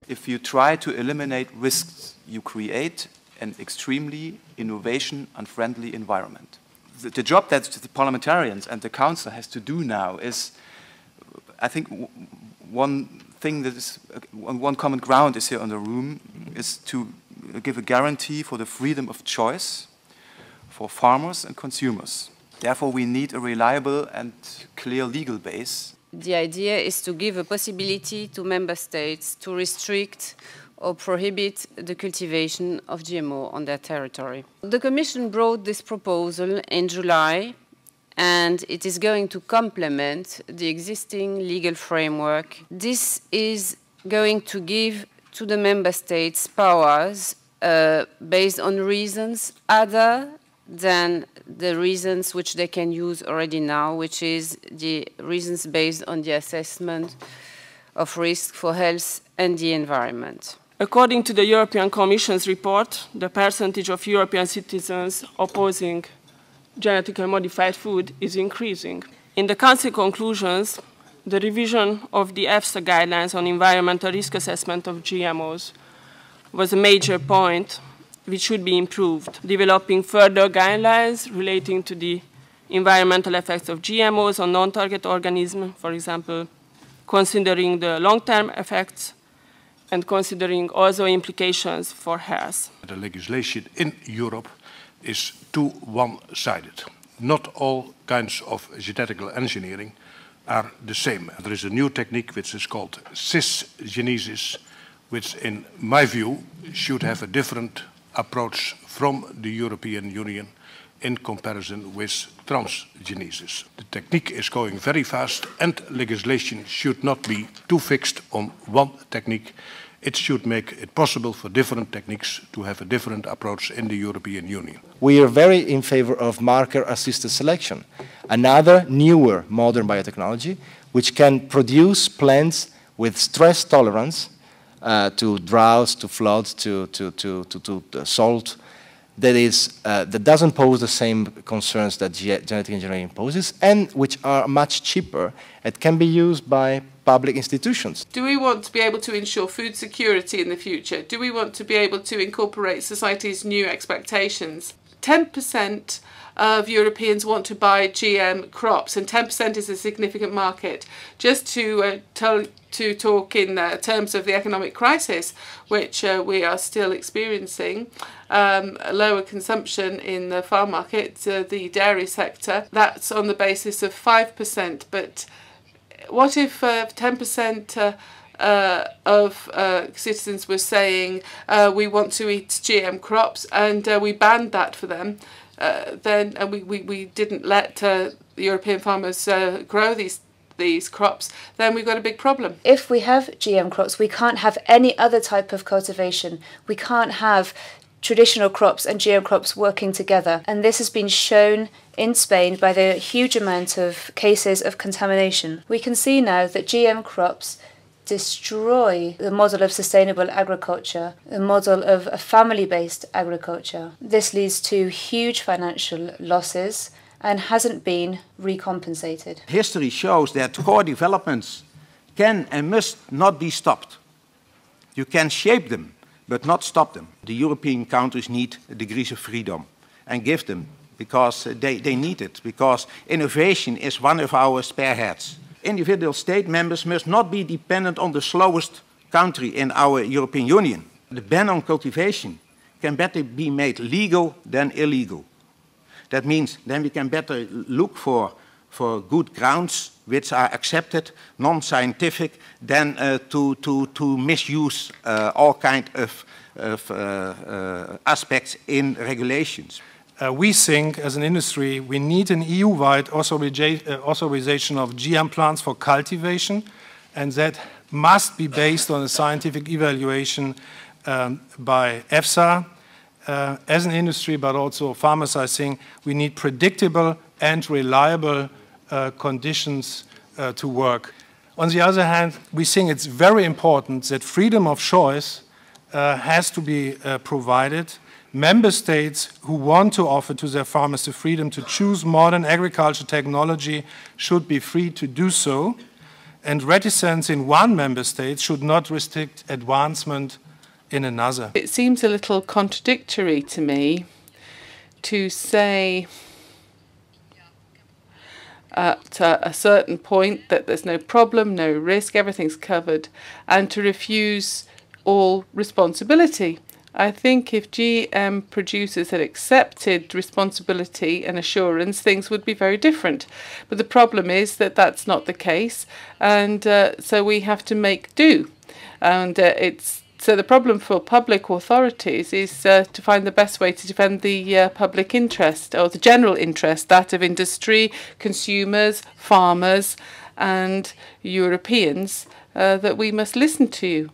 If you try to eliminate risks, you create an extremely innovation-unfriendly environment. The job that the parliamentarians and the Council has to do now is, I think, one thing that is, one common ground is here in the room, is to give a guarantee for the freedom of choice for farmers and consumers. Therefore, we need a reliable and clear legal base. The idea is to give a possibility to member states to restrict or prohibit the cultivation of GMO on their territory. The Commission brought this proposal in July, and it is going to complement the existing legal framework. This is going to give to the member states powers based on reasons other than the reasons which they can use already now, which is the reasons based on the assessment of risk for health and the environment. According to the European Commission's report, the percentage of European citizens opposing genetically modified food is increasing. In the Council conclusions, the revision of the EFSA guidelines on environmental risk assessment of GMOs was a major point which should be improved. Developing further guidelines relating to the environmental effects of GMOs on non-target organisms, for example, considering the long-term effects and considering also implications for health. The legislation in Europe is too one-sided. Not all kinds of genetical engineering are the same. There is a new technique which is called cisgenesis, which in my view should have a different approach from the European Union in comparison with transgenesis. The technique is going very fast and legislation should not be too fixed on one technique. It should make it possible for different techniques to have a different approach in the European Union. We are very in favor of marker-assisted selection, another newer modern biotechnology which can produce plants with stress tolerance to droughts, to floods, to salt, that doesn't pose the same concerns that genetic engineering poses, and which are much cheaper and can be used by public institutions. Do we want to be able to ensure food security in the future? Do we want to be able to incorporate society's new expectations? 10% of Europeans want to buy GM crops, and 10% is a significant market. Just to talk in terms of the economic crisis, which we are still experiencing, lower consumption in the farm market, the dairy sector, that's on the basis of 5%. But what if 10% of citizens were saying we want to eat GM crops, and we banned that for them, then we didn't let the European farmers grow these crops, then we've got a big problem. If we have GM crops, we can't have any other type of cultivation. We can't have traditional crops and GM crops working together. And this has been shown in Spain by the huge amount of cases of contamination. We can see now that GM crops destroy the model of sustainable agriculture, the model of a family-based agriculture. This leads to huge financial losses and hasn't been recompensated. History shows that core developments can and must not be stopped. You can shape them, but not stop them. The European countries need degrees of freedom, and give them, because they need it, because innovation is one of our spearheads. Individual state members must not be dependent on the slowest country in our European Union. The ban on cultivation can better be made legal than illegal. That means then we can better look for good grounds which are accepted, non-scientific, than to misuse all kinds of aspects in regulations. We think, as an industry, we need an EU-wide authorization of GM plants for cultivation, and that must be based on a scientific evaluation by EFSA. As an industry, but also farmers, I think, we need predictable and reliable conditions to work. On the other hand, we think it's very important that freedom of choice has to be provided. Member states who want to offer to their farmers the freedom to choose modern agriculture technology should be free to do so. and reticence in one member state should not restrict advancement in another. It seems a little contradictory to me to say at a certain point that there's no problem, no risk, everything's covered, and to refuse all responsibility. I think if GM producers had accepted responsibility and assurance, things would be very different. But the problem is that that's not the case, and so we have to make do. And so the problem for public authorities is to find the best way to defend the public interest, or the general interest, that of industry, consumers, farmers, and Europeans, that we must listen to.